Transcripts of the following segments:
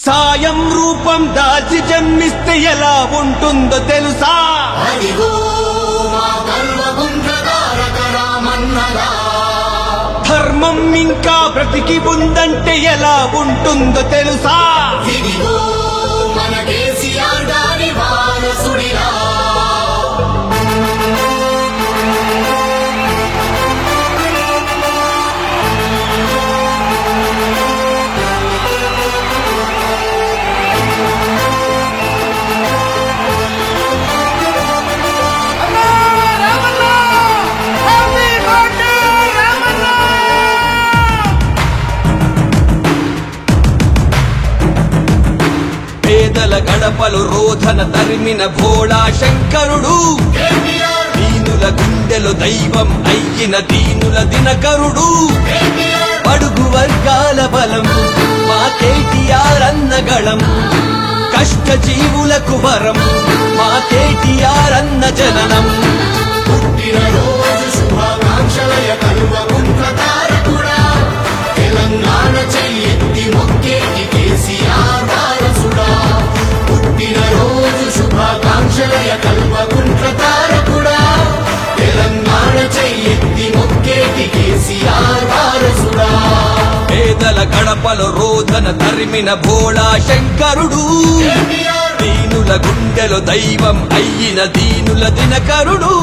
సాయం రూపం దాల్చి జన్మిస్తే ఎలా ఉంటుందో తెలుసా? అదిగో మా కల్వగుండ్రదారక రామన్నదా. ధర్మం ఇంకా బ్రతికి ఉందంటే ఎలా ఉంటుందో తెలుసా? ఇదిగో మన కేసీఆర్ గారి వారసుడిరా. పేదల గడపలు రోధన తరిమిన భోళా శంకరుడు, దీనుల గుండెలు దైవం అయ్యిన దీనుల దినకరుడు, పడుగు వర్గాల బలం మా కేటీఆర్ అన్నగళం, కష్ట జీవులకు వరం మా కేటీఆర్ అన్న జననం. పుట్టినరోజు శుభాకాంక్షలయ కల్వగుండ్రదారకుడా, తెలంగాణ చెయ్యెత్తి మొక్కేటి కేసీఆర్ వారసుడా. పుట్టినరోజు శుభాకాంక్షలయ కల్వగుండ్రదారకుడా, తెలంగాణ చెయ్యెత్తి మొక్కేటి కేసీఆర్ వారసుడా. పేదల గడపలు రోధన తరిమిన భోళా శంకరుడు, దీనుల గుండెలు దైవం అయ్యిన దీనుల దినకరుడు.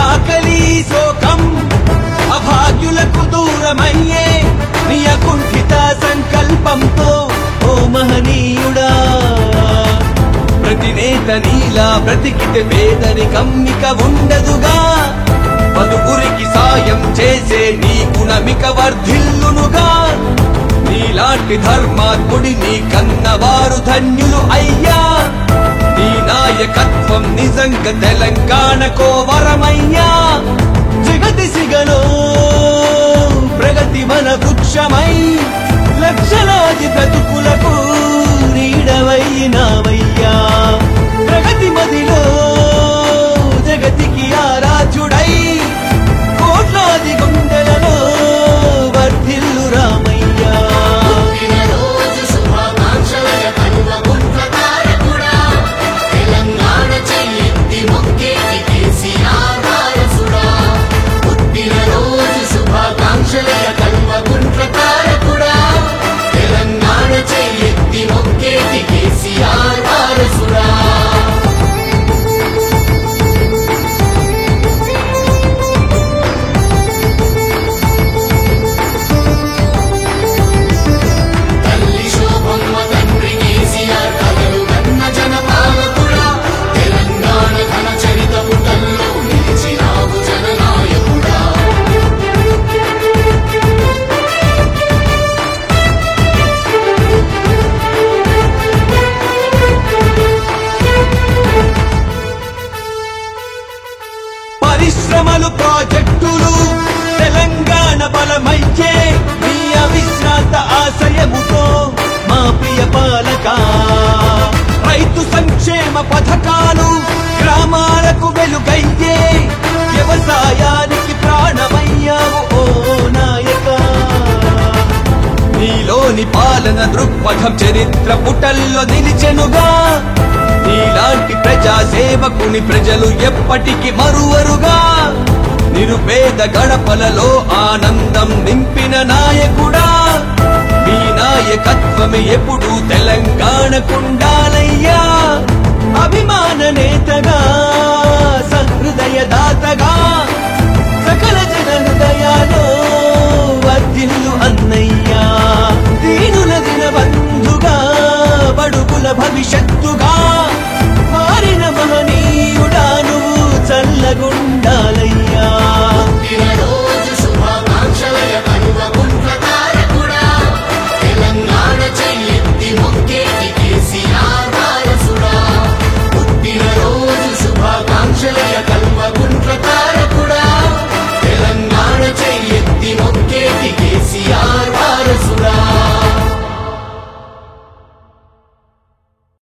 ఆకలి శోకం అభాగ్యులకు దూరమయ్యే నీ అకుంఠిత సంకల్పంతో ఓ మహనీయుడా. ప్రతి నేత నీలా బ్రతికితే పేదరికం ఇక ఉండదుగా, పదుగురికి సాయం చేసే నీ గుణమిక వర్ధిల్లునుగా. నీలాంటి ధర్మాత్ముడి నీ కన్నవారు ధన్యులు అయ్యా. నీ నాయకత్వం నిజంగా తెలంగాణకో వరమయ్యా. జగతి సిగలో ప్రగతి మన వృక్షమై లక్షలాది బ్రతుకులకు నీడవైనావయ్యా. ప్రగతి మదిలో జగతికి ఆరాధ్యుడై కోట్లాది గుండెలలో వర్ధిల్లు రామయ్యా. పుట్టినరోజు శుభాకాంక్షలయ కల్వగుండ్రదారకుడా, తెలంగాణ చెయ్యెత్తి మొక్కేటి కేసీఆర్ వారసుడా. పుట్టినరోజు శుభాకాంక్షలయ కల్వగుండ్రదారకుడా, తెలంగాణ చెయ్యెత్తి మొక్కేటి కేసీఆర్ వారసుడా. తల్లి శోభమ్మ తండ్రి కేసీఆర్ కలలు కన్న జనపాలకుడా, తెలంగాణ ఘన చరిత పుటల్లో నిలిచినావు జననాయకుడా. పరిశ్రమలు ప్రాజెక్టులు తెలంగాణ బలమైతే నీ అవిశ్రాంత ఆశయముతో మా ప్రియ పాలక. రైతు సంక్షేమ పథకాలు గ్రామాలకు వెలుగయ్యే, వ్యవసాయానికి ప్రాణమయ్యావు ఓ నాయక. నీలోని పాలన దృక్పథం చరిత్ర పుటల్లో నిలిచెనుగా. నీలాంటి ప్రజా సేవకుని ప్రజలు ఎప్పటికీ మరువరుగా. నిరుపేద గడపలలో ఆనందం నింపిన నాయకుడా మీ నాయకత్వమే ఎప్పుడు తెలంగాణకుండాలయ్యా అభిమాన నేతగా సహృదయ దాతగా సకల జన హృదయాలో వర్ధిల్లు అన్నయ్యా దీనుల దిన బంధుగా బడుగుల భవిష్యత్తుగా